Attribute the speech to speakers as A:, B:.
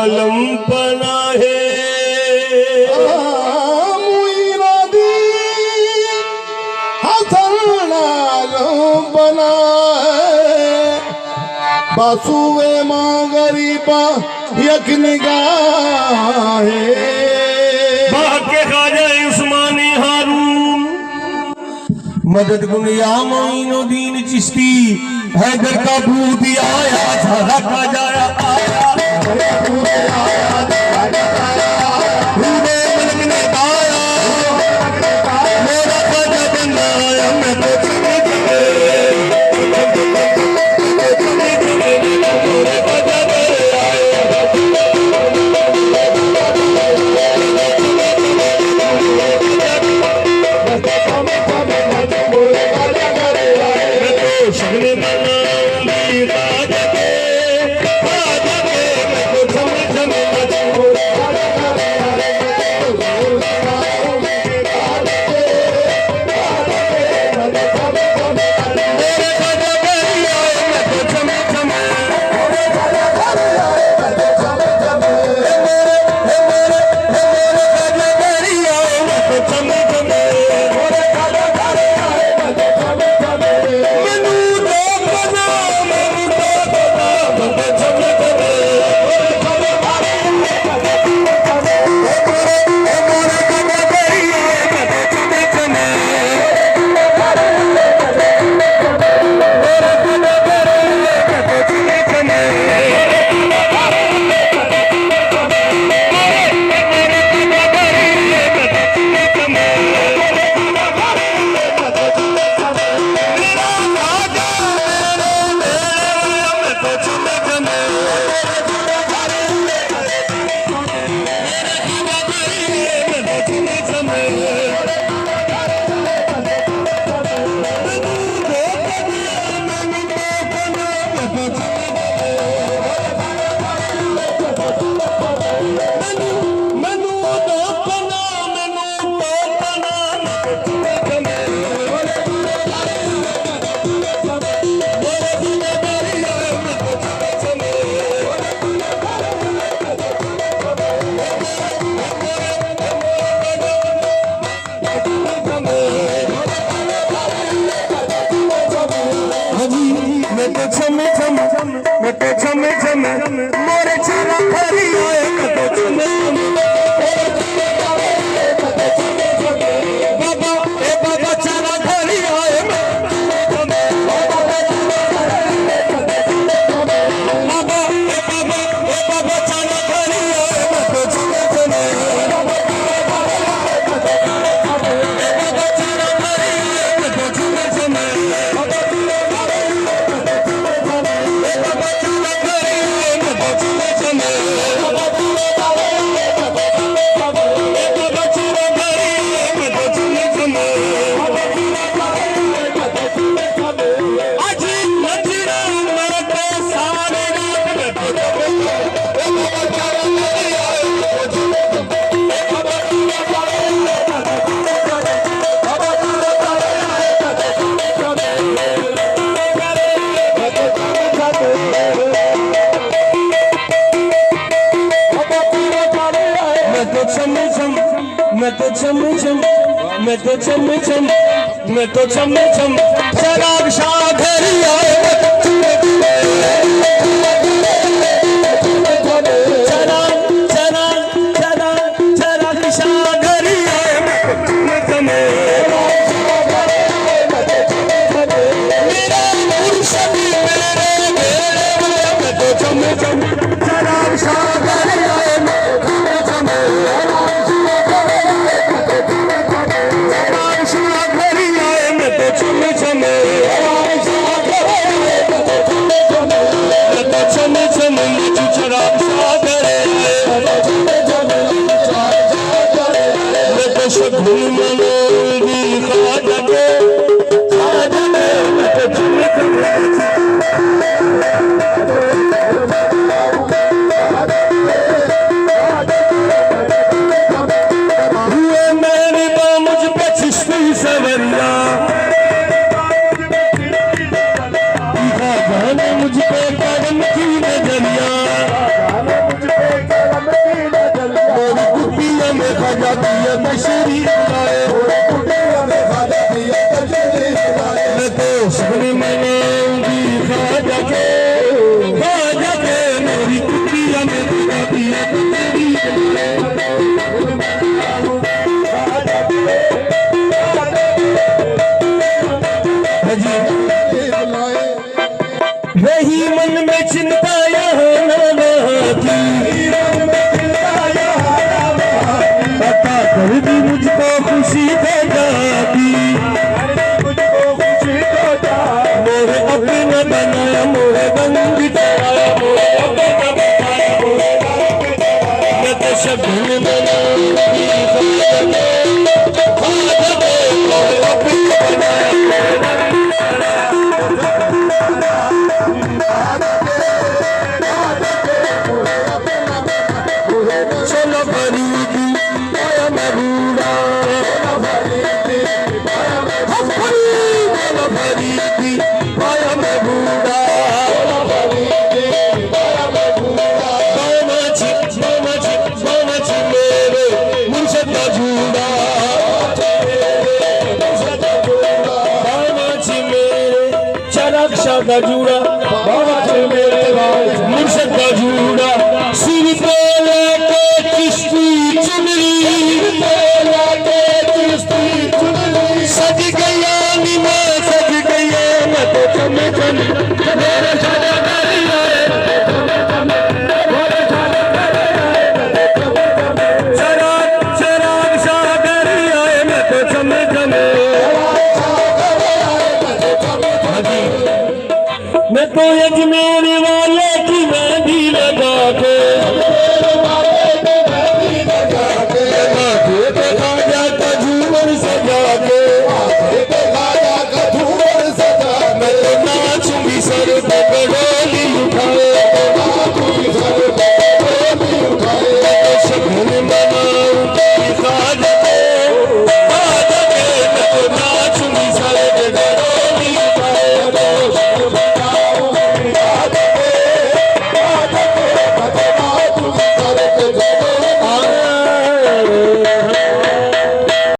A: आलम पना है
B: बासुए माँ गरीबा यक निगाह
A: बाके खाजा उस्मानी हारून मदद गुनिया मोइनुद्दीन चिश्ती हैदर का भूत आया सारा का जाया आया मेरा खाजा बनाया मैं तो मोरे चेहरा भरी आए बाबा ए बाबा चेहरा भरी आए बाबा ए बाबा चेहरा भरी मैं तो छम शराब शाह घरी आए मुझ पे करम की नजरिया खाजा दिया तशरीफ लाए
B: कुटिया में खाजा दिया तशरीफ लाए
A: मैं तो सपने मनाऊंगी खाजा के मेरी कुटिया में खाजा दिया तशरीफ लाए वही मन में चिंता यहाँ थी पता कर भी मुझको खुशी दे जाती मोरे अपने बनाया मोरे रंग बिठाया मोरे अपने बनाया मोरे रंग बिठाया मैं तो शगुन बनाऊंगी खाजा दे मोरे अपने बनाया मोरे रंग चलो फरीदी पाया मैं बूढ़ा चलो फरीदी पाया मैं बूढ़ा मेरे मुर्शद का जूड़ा मेरे चरक्षा का जूड़ा मेरे मुर्शद का जूड़ा सिर पे लेके किश्ती चुन